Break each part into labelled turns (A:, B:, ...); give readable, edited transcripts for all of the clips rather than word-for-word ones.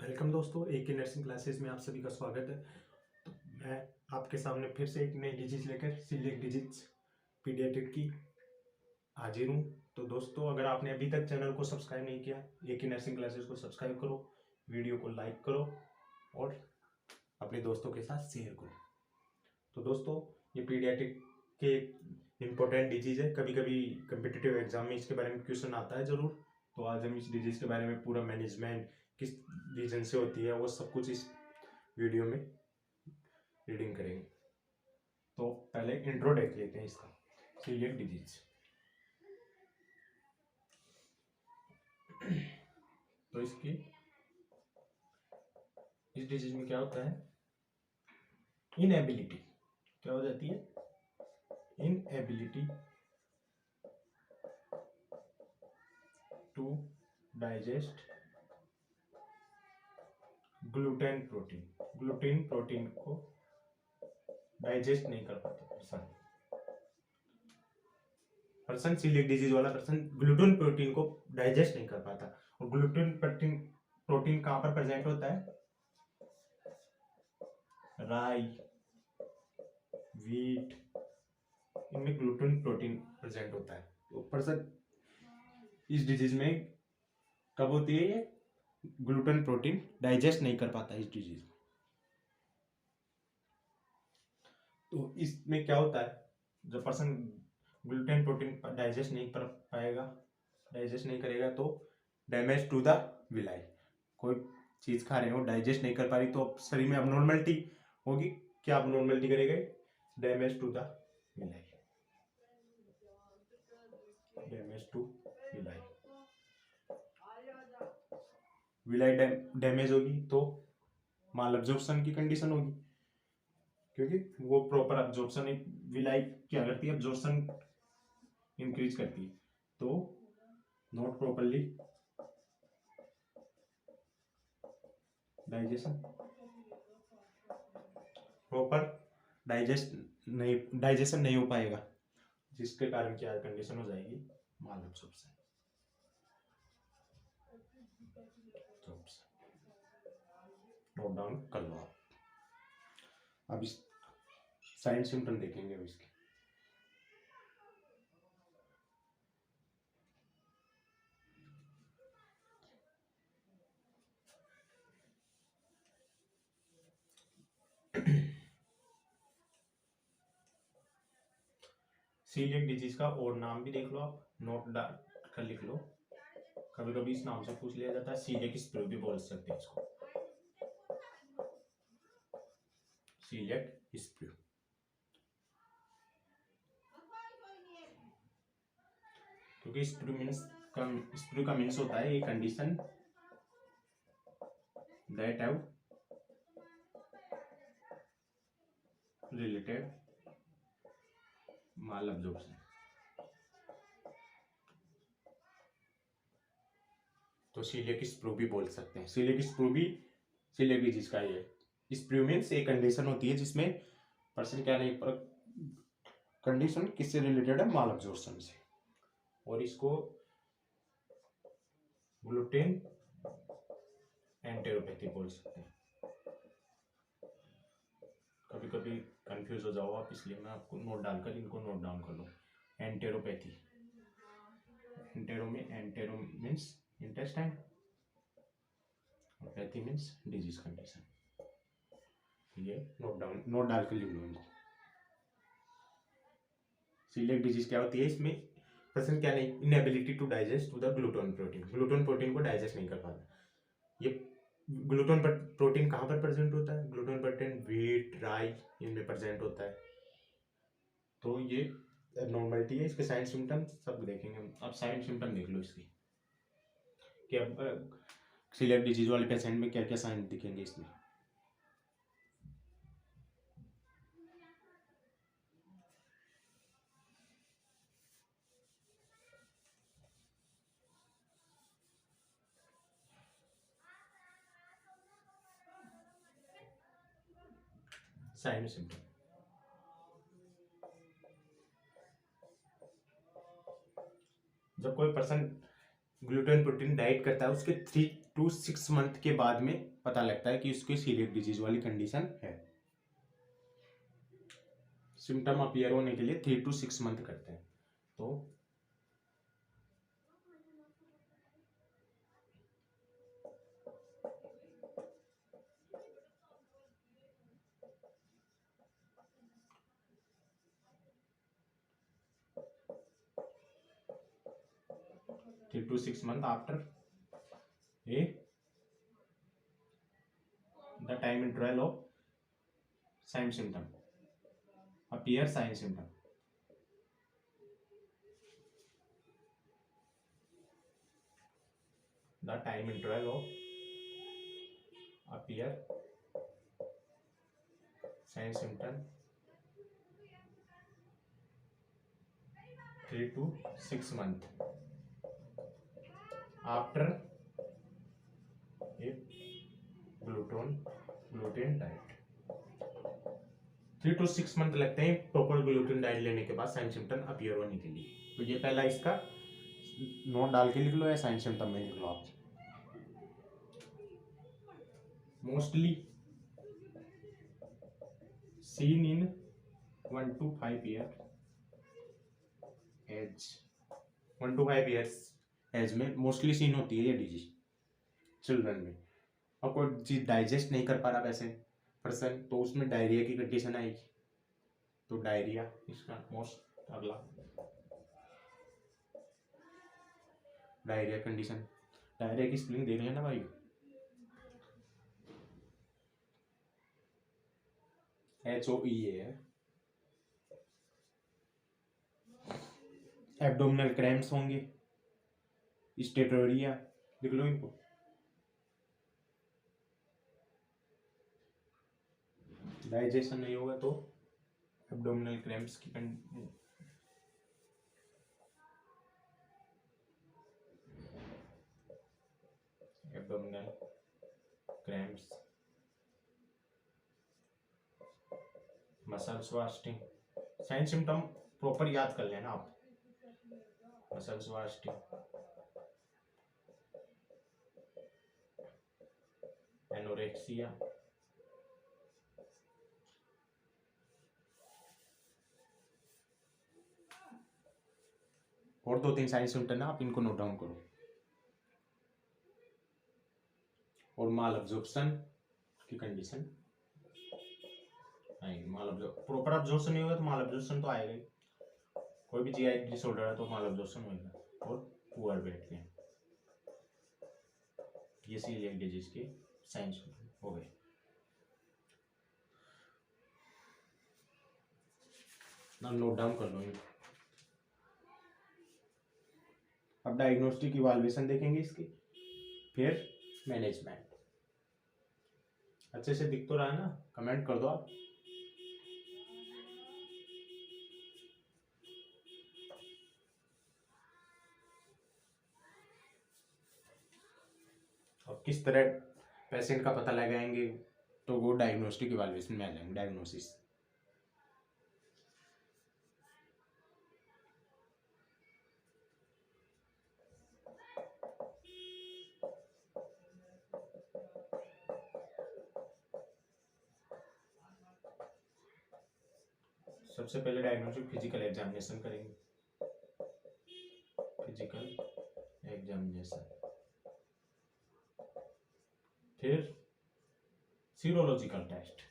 A: Welcome दोस्तों, एक की नर्सिंग क्लासेस में आप सभी का स्वागत है। तो मैं आपके सामने फिर से एक नई डिजीज लेकर सीलिएक डिजीज पीडियाट्रिक की हाजिर हूँ। तो दोस्तों, अगर आपने अभी तक चैनल को सब्सक्राइब नहीं किया, एक की नर्सिंग क्लासेस को सब्सक्राइब करो, वीडियो को लाइक करो और अपने दोस्तों के साथ शेयर करो। तो दोस्तों, ये पीडियाट्रिक के इम्पोर्टेंट डिजीज है। कभी कभी कम्पिटिटिव एग्जाम में इसके बारे में क्वेश्चन आता है ज़रूर। तो आज हम इस डिजीज के बारे में पूरा मैनेजमेंट किस रीजन से होती है वो सब कुछ इस वीडियो में रीडिंग करेंगे। तो पहले इंट्रो देख लेते हैं इसका, सीलिएक डिजीज। तो इस डिजीज में क्या होता है? इनएबिलिटी क्या हो जाती है? Inability to digest gluten protein को डाइजेस्ट नहीं कर पाता पर्सन सीलिएक डिजीज वाला पर्सन ग्लूटेन प्रोटीन को डाइजेस्ट नहीं कर पाता। और ग्लूटेन प्रोटीन कहाँ पर प्रेजेंट होता है? राई, वीट, इनमें ग्लूटेन प्रोटीन प्रेजेंट होता है। तो पर्सन इस डिजीज में कब होती है? ये ग्लूटेन प्रोटीन डाइजेस्ट नहीं कर पाता इस डिजीज में। तो इसमें क्या होता है? जब पर्सन ग्लूटेन प्रोटीन डाइजेस्ट नहीं कर पाएगा, डाइजेस्ट नहीं करेगा, तो डैमेज टू द विलाई। कोई चीज खा रहे हो, डाइजेस्ट नहीं कर पा रही, तो शरीर में अबनॉर्मलिटी होगी। क्या अबनॉर्मलिटी करेगा? Damage to the villi, damage to villi. Villi damage होगी तो माल अब्जॉर्प्शन की कंडीशन होगी, क्योंकि वो प्रॉपर अब्जॉर्प्शन, विलाई क्या करती है? अब्जॉर्प्शन इंक्रीज करती है। तो not properly digestion, proper digestion नहीं हो पाएगा, जिसके कारण क्या कंडीशन हो जाएगी? माल अब्जॉर्प्शन। नोट डाउन कर लो आप। अब इस साइन सिम्टम देखेंगे अब इसके। सीलिएक डिजीज का और नाम भी देख लो आप, नोट डाल कर लिख लो। कभी कभी इस नाम से पूछ लिया जाता है, सीलिएक स्प्रू भी बोल सकते हैं इसको, सीलिएक स्प्रू। क्योंकि स्प्रू का मीन्स होता है ये condition that have related mall absorption. तो सीलिएक स्प्रू भी बोल सकते हैं। सीलिएक स्प्रू भी सीलिएक डिजीज का ही है। स्प्रू मीन्स एक कंडीशन होती है जिसमें पर्सन क्या नहीं, कंडीशन किससे रिलेटेड है? माल अब्जॉर्प्शन से। और इसको ग्लूटेन एंटेरोपैथी बोल सकते हैं। कभी कभी कंफ्यूज हो जाओ आप, इसलिए मैं आपको नोट डालकर इनको नोट डाउन कर लो। एंटेरोपैथी, एंटेरो मीन्स इंटेस्टाइन, और पैथी मीन्स डिजीज कंडीशन। ये नोट डाल कर लिख लो इनको। सीलिएक डिजीज क्या होती है? इसमें पर्सन क्या नहीं, inability to digest to the gluten protein को डाइजेस्ट नहीं कर पाता। ये ग्लूटेन प्रोटीन कहाँ पर प्रेजेंट होता है? ग्लूटेन प्रोटीन वीट, राई, इनमें प्रेजेंट होता है। तो ये एबनॉर्मलिटी है। इसके साइन सिम्टम सब देखेंगे हम। अब साइन सिम्टम देख लो इसकी, कि अब सीलिएक डिजीज वाले पेशेंट में क्या क्या साइन दिखेंगे इसमें। साइन सिम्टम, जब कोई पर्सन ग्लूटेन प्रोटीन डाइट करता है, उसके to 6 मंथ के बाद में पता लगता है कि उसकी सीलिएक डिजीज वाली कंडीशन है। सिम्टम अपीयर होने के लिए 3 to 6 मंथ करते हैं। तो 3 to 6 months after the time interval of sign symptom appear sign symptom. The time interval of appear sign symptom 3 to 6 months after a gluten diet। 3 to 6 month लगते हैं proper gluten diet लेने के बाद sign symptom appear होने के लिए। तो ये पहला इसका नोट डाल के लिख लो या साइन सिम्टम में लिख लो आप। Mostly seen in 1 to 5 year age 1 to 5 years age में मोस्टली सीन होती है ये डिजीज चिल्ड्रन में। और कोई चीज डाइजेस्ट नहीं कर पा रहा वैसे पर्सन, तो उसमें डायरिया की कंडीशन आएगी। तो डायरिया इसका मोस्ट अगला डायरिया कंडीशन। डायरिया की स्पेलिंग देख लेना भाई, HOEA है। एब्डोमिनल क्रैम्प्स होंगे, स्टेटोरिया लिख लो इनको। डाइजेशन नहीं होगा तो एब्डोमिनल क्रैम्प्स की abdominal cramps, muscles wasting. Sign symptom proper याद कर लेना आप। मसल्स वास्टिंग, एनोरेक्सिया, और 2-3 साइन सिम्टम है, आप इनको नोट डाउन करो। और माल अब्जॉर्प्शन की कंडीशन आएगी। माल प्रॉपर अब्जॉर्प्शन नहीं होगा तो माल अब्जॉर्प्शन तो आएगा ही। कोई भी जीआई डिसऑर्डर है तो माल अब्जॉर्प्शन होगा। और पुअर वेट गेन, ये सीलिएक डिजीज के साइंस हो गए। ना नोट डाउन कर लो। अब डायग्नोस्टिक इवैल्यूएशन देखेंगे इसकी, फिर मैनेजमेंट। अच्छे से दिख तो रहा है ना? कमेंट कर दो आप। अब किस तरह पेशेंट का पता लगाएंगे तो वो डायग्नोस्टिक इवैल्यूएशन में आ जाएंगे। डायग्नोसिस सबसे पहले डायग्नोस्टिक फिजिकल एग्जामिनेशन करेंगे। फिजिकल एग्जामिनेशन, फिर सीरोलॉजिकल टेस्ट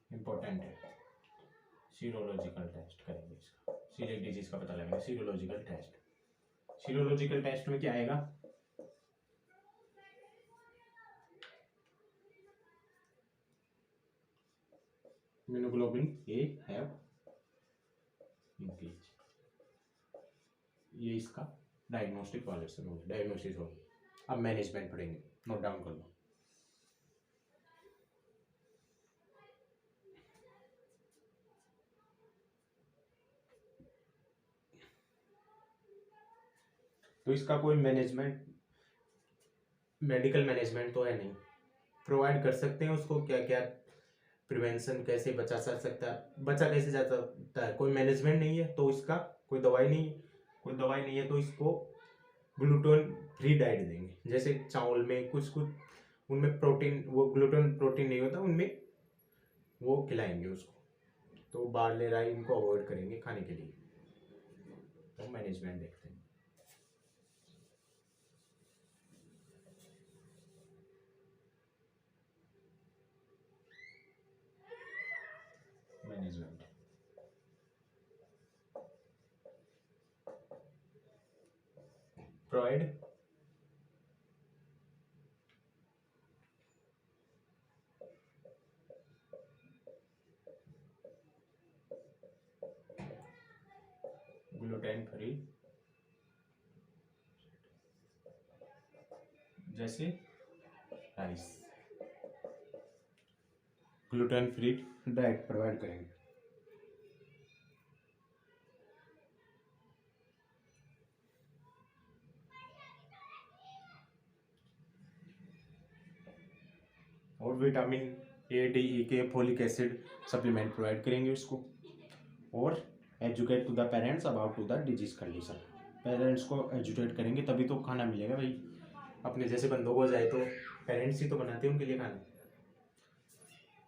A: इंपॉर्टेंट है। सीरोलॉजिकल टेस्ट करेंगे इसका, सीलिएक डिजीज का पता लगेगा। सीरोलॉजिकल टेस्ट, सीरोलॉजिकल टेस्ट में क्या आएगा? Immunoglobulin A have increase. ये इसका डायग्नोस्टिक इवैल्यूएशन होगी, डायग्नोसिस होगी। अब मैनेजमेंट पढ़ेंगे, नोट डाउन कर लो। तो इसका कोई मैनेजमेंट, मेडिकल मैनेजमेंट तो है नहीं। प्रोवाइड कर सकते हैं उसको क्या क्या प्रिवेंशन, कैसे बचा सकता है, बचा कैसे जाता है। कोई मैनेजमेंट नहीं है तो इसका कोई दवाई नहीं है। कोई दवाई नहीं है तो इसको ग्लूटेन फ्री डाइट देंगे, जैसे चावल में कुछ कुछ उनमें प्रोटीन, वो ग्लूटेन प्रोटीन नहीं होता उनमें, वो खिलाएंगे उसको। तो बार्ले राई इनको अवॉइड करेंगे खाने के लिए। तो मैनेजमेंट देखते हैं। मैनेजमेंट प्रोवाइड ग्लूटेन फ्री, जैसे rice, gluten free diet provide करेंगे। और विटामिन ए, डी, ई के, फोलिक एसिड सप्लीमेंट प्रोवाइड करेंगे उसको। और educate to the parents about to the disease condition, parents को एजुकेट करेंगे तभी तो खाना मिलेगा भाई। अपने जैसे बंदों को जाए तो पेरेंट्स ही तो बनाते हैं उनके लिए खाना।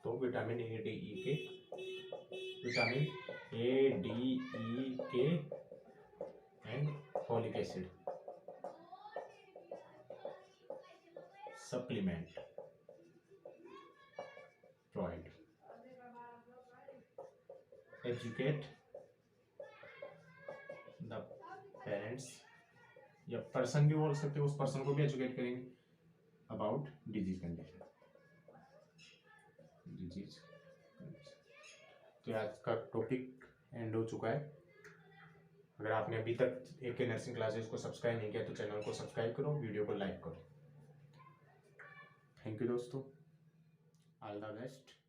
A: तो विटामिन ए, डी, ई के, विटामिन ए, डी, ई के and folic acid supplement provide. Educate the parents, या पर्सन भी बोल सकते हो, उस पर्सन को भी एजुकेट करेंगे अबाउट डिजीज कंडीशन, डिजीज। तो आज का टॉपिक एंड हो चुका है। अगर आपने अभी तक AK नर्सिंग क्लासेस को सब्सक्राइब नहीं किया तो चैनल को सब्सक्राइब करो, वीडियो को लाइक करो। थैंक यू दोस्तों, ऑल द बेस्ट।